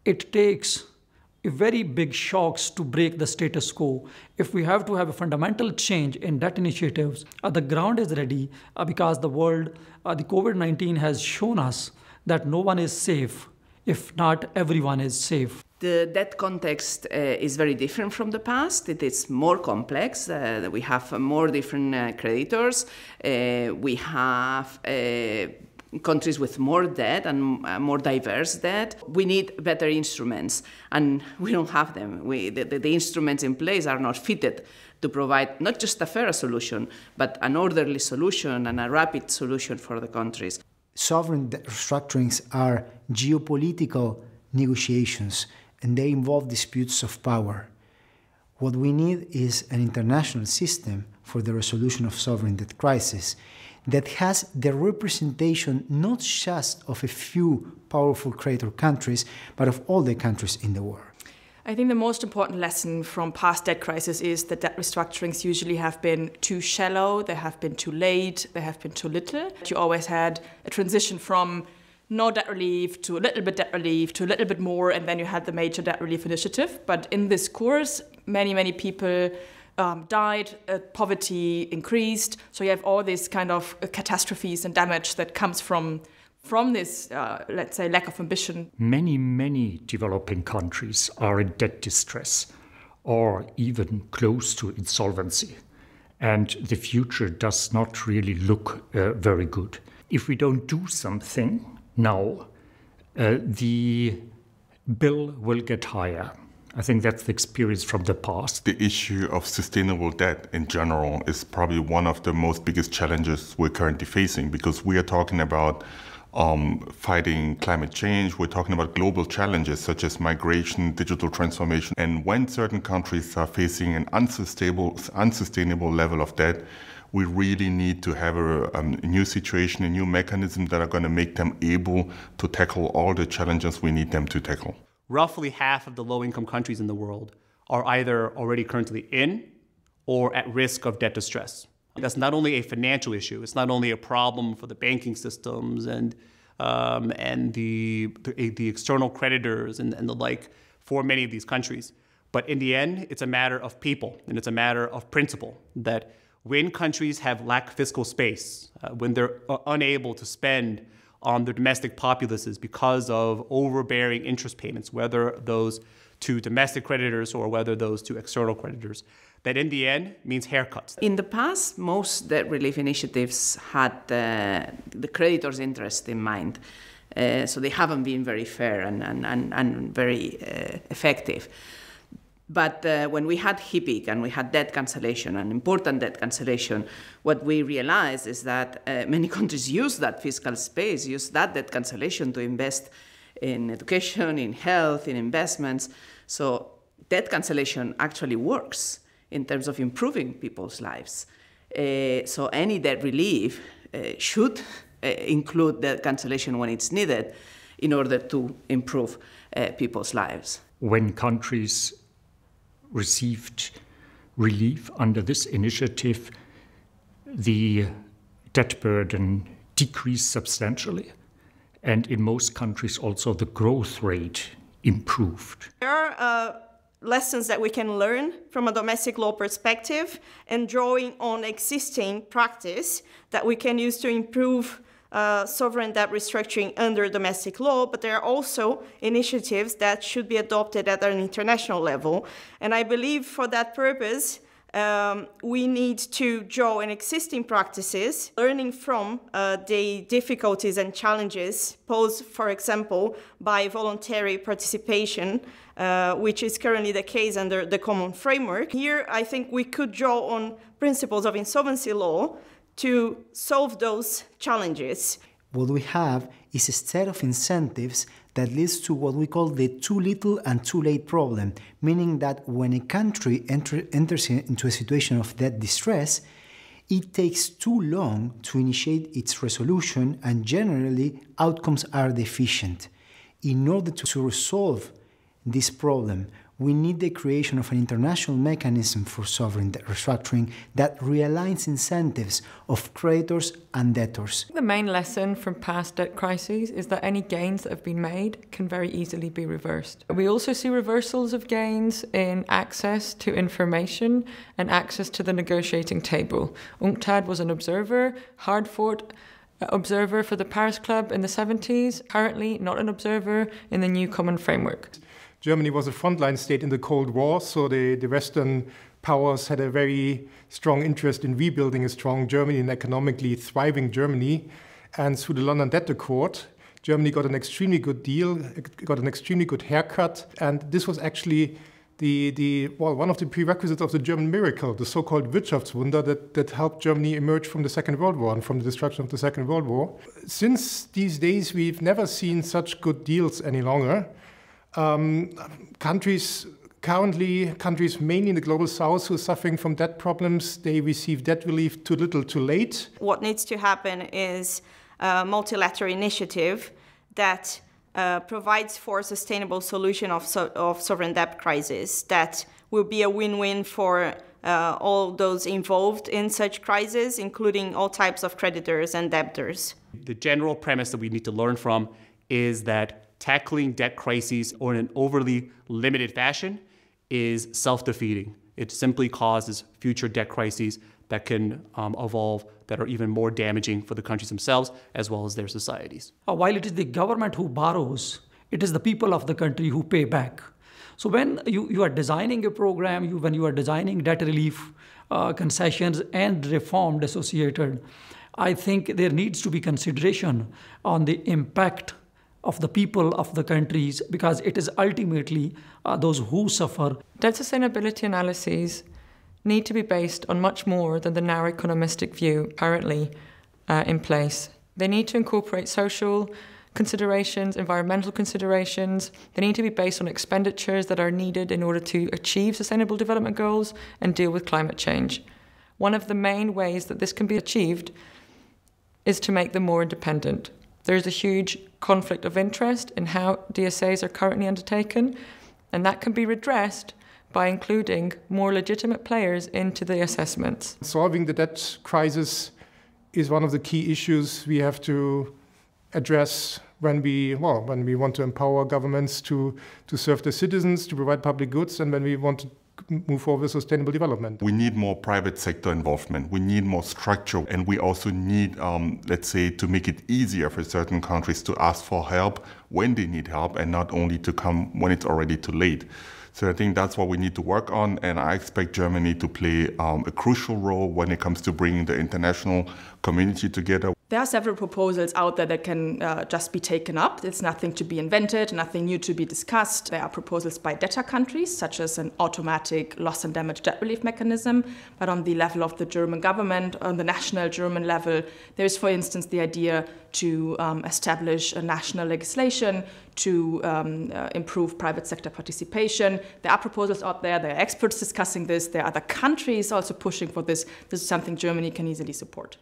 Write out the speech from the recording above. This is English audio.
it takes very big shocks to break the status quo. If we have to have a fundamental change in debt initiatives, the ground is ready because the world, the COVID-19 has shown us that no one is safe if not everyone is safe. The debt context is very different from the past. It is more complex. We have more different creditors. We have countries with more debt and more diverse debt. We need better instruments, and we don't have them. The instruments in place are not fitted to provide not just a fair solution, but an orderly solution and a rapid solution for the countries. Sovereign debt restructurings are geopolitical negotiations, and they involve disputes of power. What we need is an international system for the resolution of sovereign debt crisis that has the representation not just of a few powerful creditor countries, but of all the countries in the world. I think the most important lesson from past debt crises is that debt restructurings usually have been too shallow, they have been too late, they have been too little. You always had a transition from no debt relief to a little bit debt relief to a little bit more, and then you had the major debt relief initiative. But in this course, many people died, poverty increased. So you have all these kind of catastrophes and damage that comes from this, let's say, lack of ambition. Many developing countries are in debt distress or even close to insolvency. And the future does not really look very good. If we don't do something now, the bill will get higher. I think that's the experience from the past. The issue of sustainable debt in general is probably one of the most biggest challenges we're currently facing, because we are talking about fighting climate change. We're talking about global challenges such as migration, digital transformation. And when certain countries are facing an unsustainable level of debt, we really need to have a new situation, a new mechanism that are going to make them able to tackle all the challenges we need them to tackle. Roughly half of the low-income countries in the world are either already currently in or at risk of debt distress. That's not only a financial issue, it's not only a problem for the banking systems and the external creditors and the like for many of these countries. But in the end, it's a matter of people, and it's a matter of principle, that when countries have lack fiscal space, when they're unable to spend on their domestic populaces because of overbearing interest payments, whether those to domestic creditors or whether those to external creditors, that in the end means haircuts. In the past, most debt relief initiatives had the creditor's interest in mind. So they haven't been very fair and very effective. But when we had HIPIC and we had debt cancellation, an important debt cancellation, what we realized is that many countries use that fiscal space, use that debt cancellation to invest in education, in health, in investments. So debt cancellation actually works in terms of improving people's lives. So any debt relief should include debt cancellation when it's needed in order to improve people's lives. When countries received relief under this initiative, the debt burden decreased substantially, and in most countries also the growth rate improved. There are lessons that we can learn from a domestic law perspective and drawing on existing practice that we can use to improve sovereign debt restructuring under domestic law, but there are also initiatives that should be adopted at an international level. And I believe for that purpose, we need to draw on existing practices, learning from the difficulties and challenges posed, for example, by voluntary participation, which is currently the case under the common framework. Here, I think we could draw on principles of insolvency law to solve those challenges. What we have is a set of incentives that leads to what we call the too little and too late problem, meaning that when a country enters into a situation of debt distress, it takes too long to initiate its resolution, and generally outcomes are deficient. In order to resolve this problem, We need the creation of an international mechanism for sovereign debt restructuring that realigns incentives of creditors and debtors. The main lesson from past debt crises is that any gains that have been made can very easily be reversed. We also see reversals of gains in access to information and access to the negotiating table. UNCTAD was an observer, hard-fought observer for the Paris Club in the 70s, currently not an observer in the new common framework. Germany was a frontline state in the Cold War, so the Western powers had a very strong interest in rebuilding a strong Germany and economically thriving Germany. And through the London Debt Accord, Germany got an extremely good deal, got an extremely good haircut. And this was actually one of the prerequisites of the German miracle, the so-called Wirtschaftswunder that helped Germany emerge from the Second World War and from the destruction of the Second World War. Since these days, we've never seen such good deals any longer. Countries mainly in the Global South who are suffering from debt problems, they receive debt relief too little, too late. What needs to happen is a multilateral initiative that provides for a sustainable solution of sovereign debt crisis that will be a win-win for all those involved in such crises, including all types of creditors and debtors. The general premise that we need to learn from is that tackling debt crises or in an overly limited fashion is self-defeating. It simply causes future debt crises that can evolve that are even more damaging for the countries themselves as well as their societies. While it is the government who borrows, it is the people of the country who pay back. So when you are designing a program, when you are designing debt relief concessions and reform associated, I think there needs to be consideration on the impact of the people of the countries, because it is ultimately those who suffer. Debt sustainability analyses need to be based on much more than the narrow economistic view currently in place. They need to incorporate social considerations, environmental considerations. They need to be based on expenditures that are needed in order to achieve sustainable development goals and deal with climate change. One of the main ways that this can be achieved is to make them more independent. There is a huge conflict of interest in how DSAs are currently undertaken, and that can be redressed by including more legitimate players into the assessments. Solving the debt crisis is one of the key issues we have to address when we want to empower governments to serve their citizens, to provide public goods, and when we want to move forward with sustainable development. We need more private sector involvement. We need more structure. And we also need, let's say, to make it easier for certain countries to ask for help when they need help and not only to come when it's already too late. So I think that's what we need to work on. And I expect Germany to play a crucial role when it comes to bringing the international community together. There are several proposals out there that can just be taken up. It's nothing to be invented, nothing new to be discussed. There are proposals by debtor countries, such as an automatic loss and damage debt relief mechanism. But on the level of the German government, on the national German level, there is, for instance, the idea to establish a national legislation to improve private sector participation. There are proposals out there. There are experts discussing this. There are other countries also pushing for this. This is something Germany can easily support.